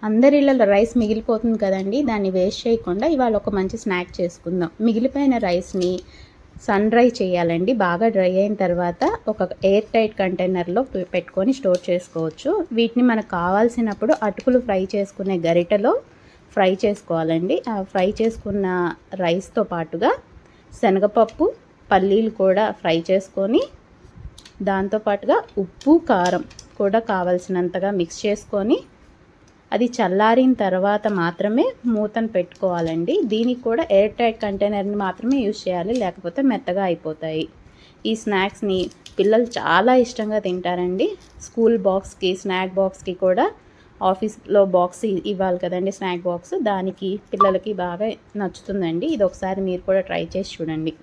అందరిళ్ళలో rice మిగిలిపోతుంది కదండి, దాన్ని వేస్ట్ చేయకుండా ఇవాళ ఒక మంచి స్నాక్ చేసుకుందాం. మిగిలిపోయిన రైస్ని సన్ డ్రై చేయాలండి. బాగా డ్రై అయిన తర్వాత ఒక ఎయిర్ టైట్ కంటైనర్లో పెట్టుకొని స్టోర్ చేసుకోవచ్చు. వీటిని మనకు కావాల్సినప్పుడు అటుకులు ఫ్రై చేసుకునే గరిటెలో ఫ్రై చేసుకోవాలండి. ఆ ఫ్రై చేసుకున్న రైస్తో పాటుగా శనగపప్పు, పల్లీలు కూడా ఫ్రై చేసుకొని దాంతోపాటుగా ఉప్పు, కారం కూడా కావలసినంతగా మిక్స్ చేసుకొని అది చల్లారిన తర్వాత మాత్రమే మూతను పెట్టుకోవాలండి. దీనికి కూడా ఎయిర్ టైట్ కంటైనర్ని మాత్రమే యూజ్ చేయాలి, లేకపోతే మెత్తగా అయిపోతాయి. ఈ స్నాక్స్ని పిల్లలు చాలా ఇష్టంగా తింటారండి. స్కూల్ బాక్స్కి, స్నాక్ బాక్స్కి కూడా, ఆఫీస్లో బాక్స్ ఇవ్వాలి కదండి స్నాక్ బాక్స్, దానికి పిల్లలకి బాగా నచ్చుతుందండి. ఇది ఒకసారి మీరు కూడా ట్రై చేసి చూడండి.